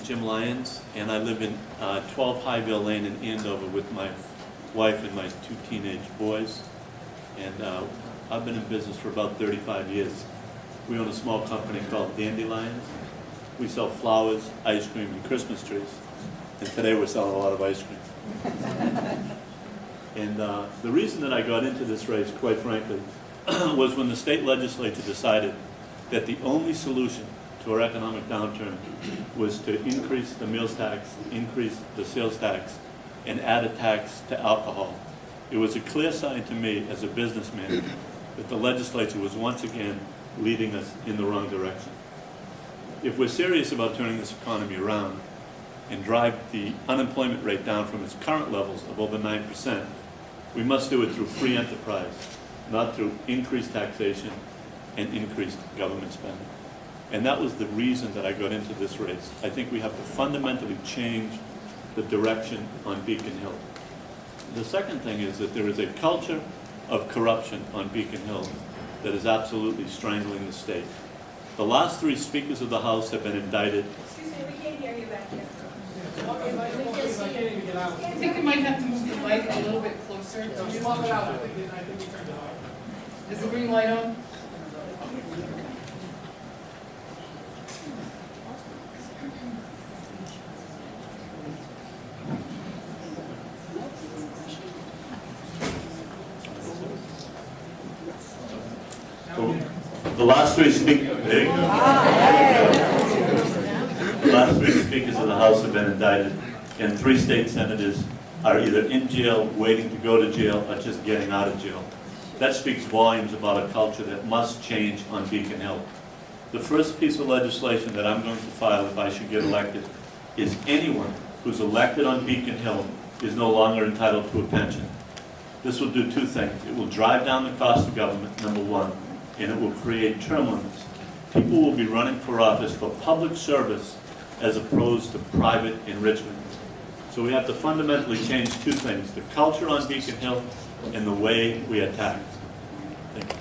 Jim Lyons, and I live in 12 Highville Lane in Andover with my wife and my 2 teenage boys. And I've been in business for about 35 years. We own a small company called Dandelions. We sell flowers, ice cream, and Christmas trees. And today we're selling a lot of ice cream. And the reason that I got into this race, quite frankly, was when the state legislature decided that the only solution to our economic downturn was to increase the meals tax, increase the sales tax, and add a tax to alcohol. It was a clear sign to me as a businessman that the legislature was once again leading us in the wrong direction. If we're serious about turning this economy around and drive the unemployment rate down from its current levels of over 9%, we must do it through free enterprise, not through increased taxation and increased government spending. And that was the reason that I got into this race. I think we have to fundamentally change the direction on Beacon Hill. The second thing is that there is a culture of corruption on Beacon Hill that is absolutely strangling the state. The last 3 speakers of the House have been indicted. Excuse me, we can't hear you back here. I think you might have to move the mic a little bit closer. Is the green light on? The last 3 speakers, The last 3 speakers of the House have been indicted, and 3 state senators are either in jail, waiting to go to jail, or just getting out of jail. That speaks volumes about a culture that must change on Beacon Hill. The first piece of legislation that I'm going to file if I should get elected is anyone who's elected on Beacon Hill is no longer entitled to a pension. This will do 2 things. It will drive down the cost of government, number 1, and it will create term limits. People will be running for office for public service as opposed to private enrichment. So we have to fundamentally change 2 things, the culture on Beacon Hill and the way we attack. Thank you.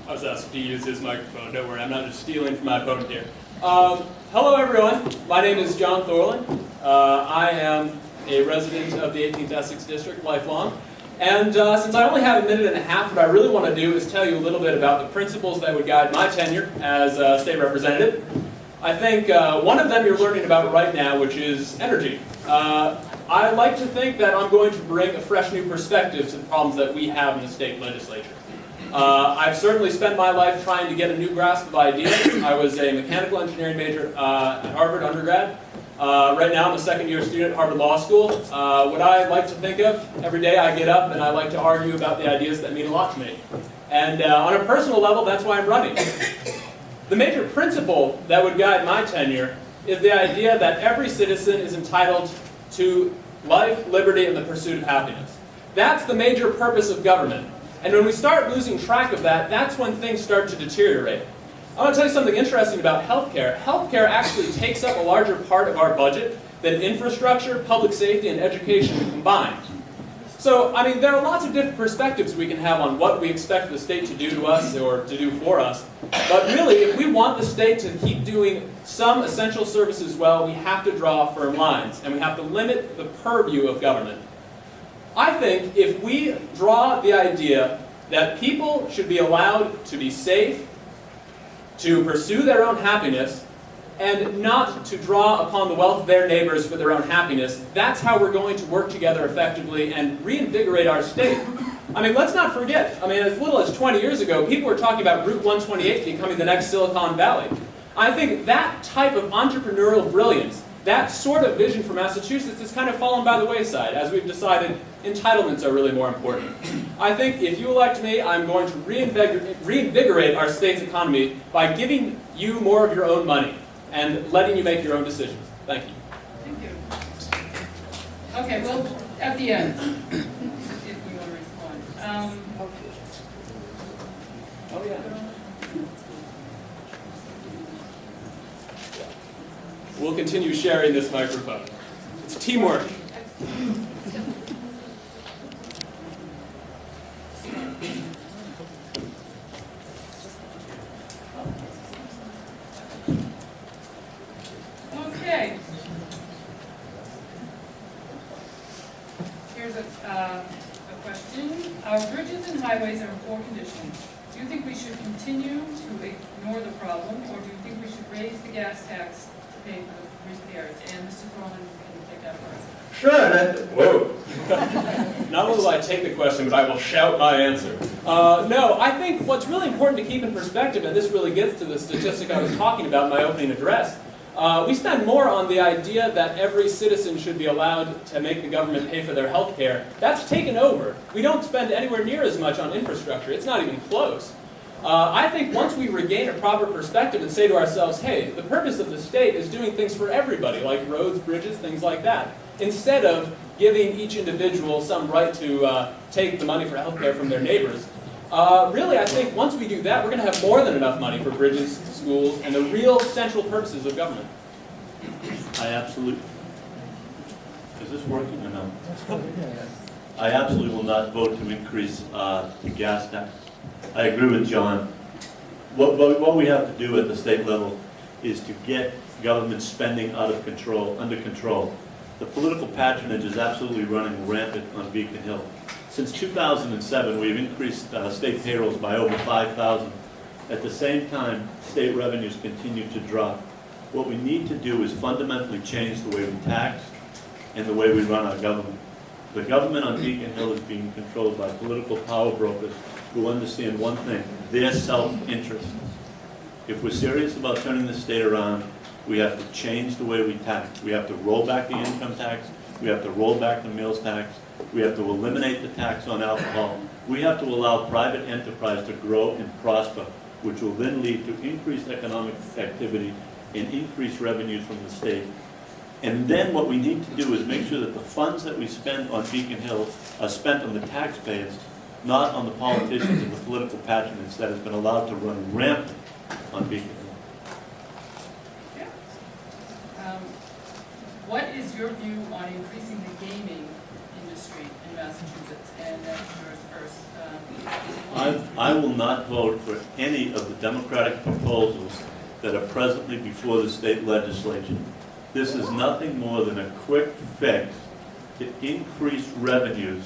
I was asked to use his microphone. Don't worry, I'm not just stealing from my opponent here. Hello, everyone. My name is John Thorlin. I am a resident of the 18th Essex District, lifelong. And since I only have a minute and a half, what I really want to do is tell you a little bit about the principles that would guide my tenure as a state representative. I think one of them you're learning about right now, which is energy. I like to think that I'm going to bring a fresh new perspective to the problems that we have in the state legislature. I've certainly spent my life trying to get a new grasp of ideas. I was a mechanical engineering major at Harvard undergrad. Right now I'm a second-year student at Harvard Law School. What I like to think of, every day I get up and I like to argue about the ideas that mean a lot to me. And on a personal level, that's why I'm running. The major principle that would guide my tenure is the idea that every citizen is entitled to life, liberty, and the pursuit of happiness. That's the major purpose of government. And when we start losing track of that, that's when things start to deteriorate. I want to tell you something interesting about healthcare. Healthcare actually takes up a larger part of our budget than infrastructure, public safety, and education combined. So, I mean, there are lots of different perspectives we can have on what we expect the state to do to us or to do for us. But really, if we want the state to keep doing some essential services well, we have to draw firm lines, and we have to limit the purview of government. I think if we draw the idea that people should be allowed to be safe, to pursue their own happiness, and not to draw upon the wealth of their neighbors for their own happiness, that's how we're going to work together effectively and reinvigorate our state. I mean, let's not forget, as little as 20 years ago, people were talking about Route 128 becoming the next Silicon Valley. I think that type of entrepreneurial brilliance, that sort of vision for Massachusetts has kind of fallen by the wayside, as we've decided entitlements are really more important. I think if you elect me, I'm going to reinvigorate our state's economy by giving you more of your own money and letting you make your own decisions. Thank you. Thank you. Okay, well, at the end, if we want to respond. Oh, yeah. We'll continue sharing this microphone. It's teamwork. highways are in poor condition. Do you think we should continue to ignore the problem, or do you think we should raise the gas tax to pay for the repairs? And Mr. Thorlin, can you take that first? Sure. Whoa. Not only will I take the question, but I will shout my answer. No, I think what's really important to keep in perspective, and this really gets to the statistic I was talking about in my opening address, we spend more on the idea that every citizen should be allowed to make the government pay for their health care. That's taken over. We don't spend anywhere near as much on infrastructure. It's not even close. I think once we regain a proper perspective and say to ourselves, hey, the purpose of the state is doing things for everybody, like roads, bridges, things like that, instead of giving each individual some right to take the money for health care from their neighbors. Really, I think once we do that, we're going to have more than enough money for bridges, schools, and the real central purposes of government. I absolutely, is this working or no? I absolutely will not vote to increase the gas tax. I agree with John. What we have to do at the state level is to get government spending under control. The political patronage is absolutely running rampant on Beacon Hill. Since 2007, we've increased state payrolls by over 5,000. At the same time, state revenues continue to drop. What we need to do is fundamentally change the way we tax and the way we run our government. The government on Beacon Hill is being controlled by political power brokers who understand one thing, their self-interest. If we're serious about turning the state around, we have to change the way we tax. We have to roll back the income tax. We have to roll back the meals tax. We have to eliminate the tax on alcohol. We have to allow private enterprise to grow and prosper, which will then lead to increased economic activity and increased revenues from the state. And then what we need to do is make sure that the funds that we spend on Beacon Hill are spent on the taxpayers, not on the politicians and the political patronage that has been allowed to run rampant on Beacon Hill. What is your view on increasing the gaming industry in Massachusetts? And that's yours first. I will not vote for any of the Democratic proposals that are presently before the state legislature. This is nothing more than a quick fix to increase revenues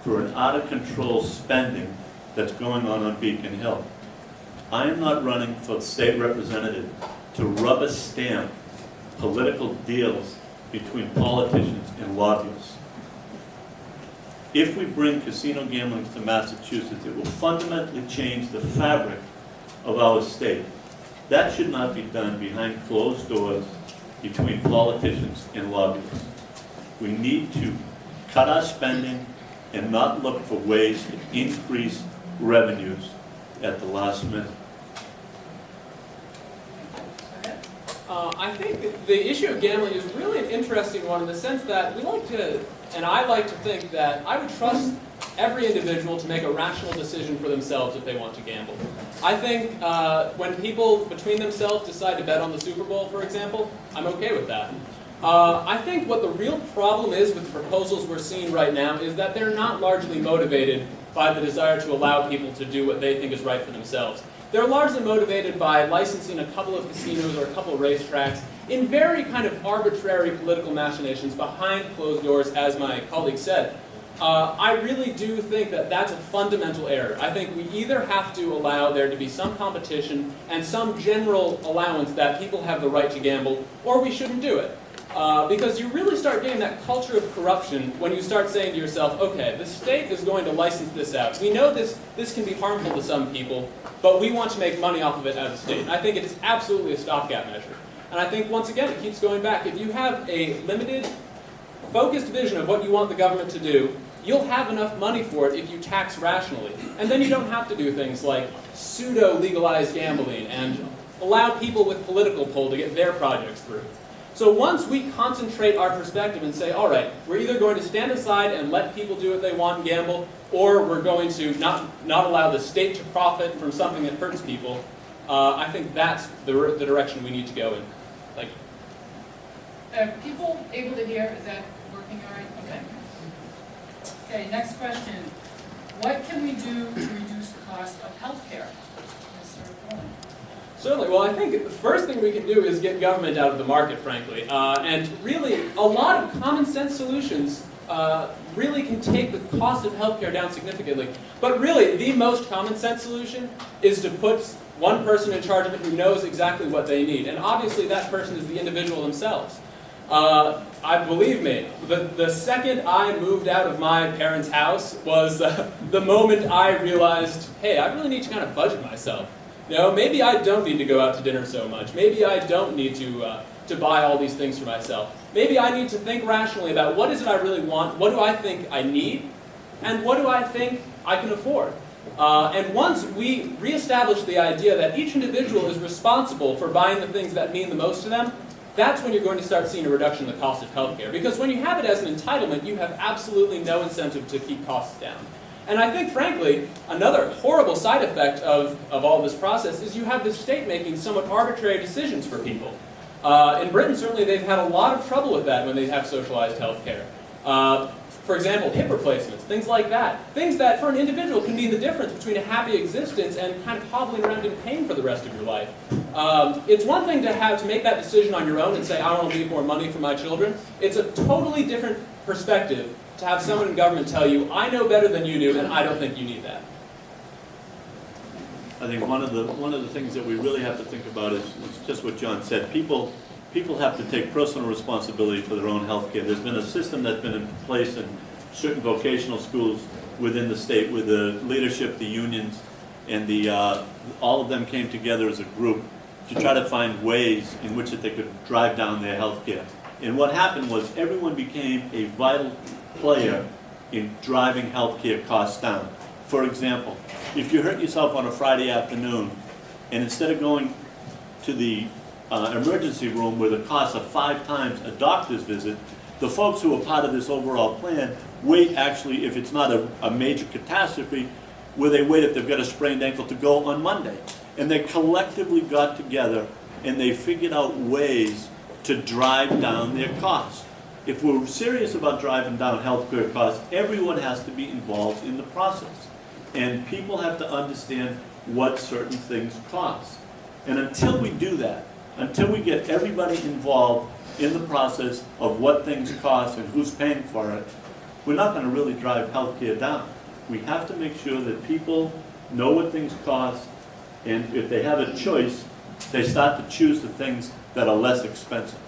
for an out-of-control spending that's going on Beacon Hill. I am not running for state representative to rubber stamp political deals between politicians and lobbyists. If we bring casino gambling to Massachusetts, it will fundamentally change the fabric of our state. That should not be done behind closed doors between politicians and lobbyists. We need to cut our spending and not look for ways to increase revenues at the last minute. I think the issue of gambling is really an interesting one in the sense that we like to, and I like to think that I would trust every individual to make a rational decision for themselves if they want to gamble. I think when people between themselves decide to bet on the Super Bowl, for example, I'm okay with that. I think what the real problem is with the proposals we're seeing right now is that they're not largely motivated by the desire to allow people to do what they think is right for themselves. They're largely motivated by licensing a couple of casinos or a couple of racetracks in very kind of arbitrary political machinations behind closed doors, as my colleague said. I really do think that that's a fundamental error. I think we either have to allow there to be some competition and some general allowance that people have the right to gamble, or we shouldn't do it. Because you really start getting that culture of corruption when you start saying to yourself, okay, the state is going to license this out. We know this can be harmful to some people, but we want to make money off of it as a state. And I think it is absolutely a stopgap measure. And I think, once again, it keeps going back. If you have a limited, focused vision of what you want the government to do, you'll have enough money for it if you tax rationally. And then you don't have to do things like pseudo-legalize gambling and allow people with political pull to get their projects through. So once we concentrate our perspective and say, all right, we're either going to stand aside and let people do what they want and gamble, or we're going to not allow the state to profit from something that hurts people, I think that's the direction we need to go in. Thank you. Are people able to hear? Is that working all right? Okay. Okay, next question. What can we do to reduce the cost of health care? Mr. Thorlin. Certainly. Well, I think the first thing we can do is get government out of the market, frankly. And really, a lot of common sense solutions really can take the cost of healthcare down significantly. But really, the most common sense solution is to put one person in charge of it who knows exactly what they need. And obviously that person is the individual themselves. I believe me, the second I moved out of my parents' house was the moment I realized, hey, I really need to kind of budget myself. You know, maybe I don't need to go out to dinner so much. Maybe I don't need to buy all these things for myself. Maybe I need to think rationally about what is it I really want, what do I think I need, and what do I think I can afford. And once we reestablish the idea that each individual is responsible for buying the things that mean the most to them, that's when you're going to start seeing a reduction in the cost of healthcare. Because when you have it as an entitlement, you have absolutely no incentive to keep costs down. And I think, frankly, another horrible side effect of all this process is you have the state making somewhat arbitrary decisions for people. In Britain, certainly, they've had a lot of trouble with that when they have socialized healthcare. For example, hip replacements, things like that. Things that, for an individual, can be the difference between a happy existence and kind of hobbling around in pain for the rest of your life. It's one thing to make that decision on your own and say, I want to leave more money for my children. It's a totally different perspective to have someone in government tell you, I know better than you do, and I don't think you need that. I think one of the things that we really have to think about is just what John said. People have to take personal responsibility for their own health care. There's been a system that's been in place in certain vocational schools within the state where the leadership, the unions, and all of them came together as a group to try to find ways in which that they could drive down their health care. And what happened was everyone became a vital player in driving health care costs down. For example, if you hurt yourself on a Friday afternoon, and instead of going to the emergency room where the costs are 5 times a doctor's visit, the folks who are part of this overall plan wait, actually, if it's not a major catastrophe, where they wait if they've got a sprained ankle to go on Monday. And they collectively got together and they figured out ways to drive down their costs. If we're serious about driving down healthcare costs, everyone has to be involved in the process. And people have to understand what certain things cost. And until we do that, until we get everybody involved in the process of what things cost and who's paying for it, we're not going to really drive healthcare down. We have to make sure that people know what things cost, and if they have a choice, they start to choose the things that are less expensive.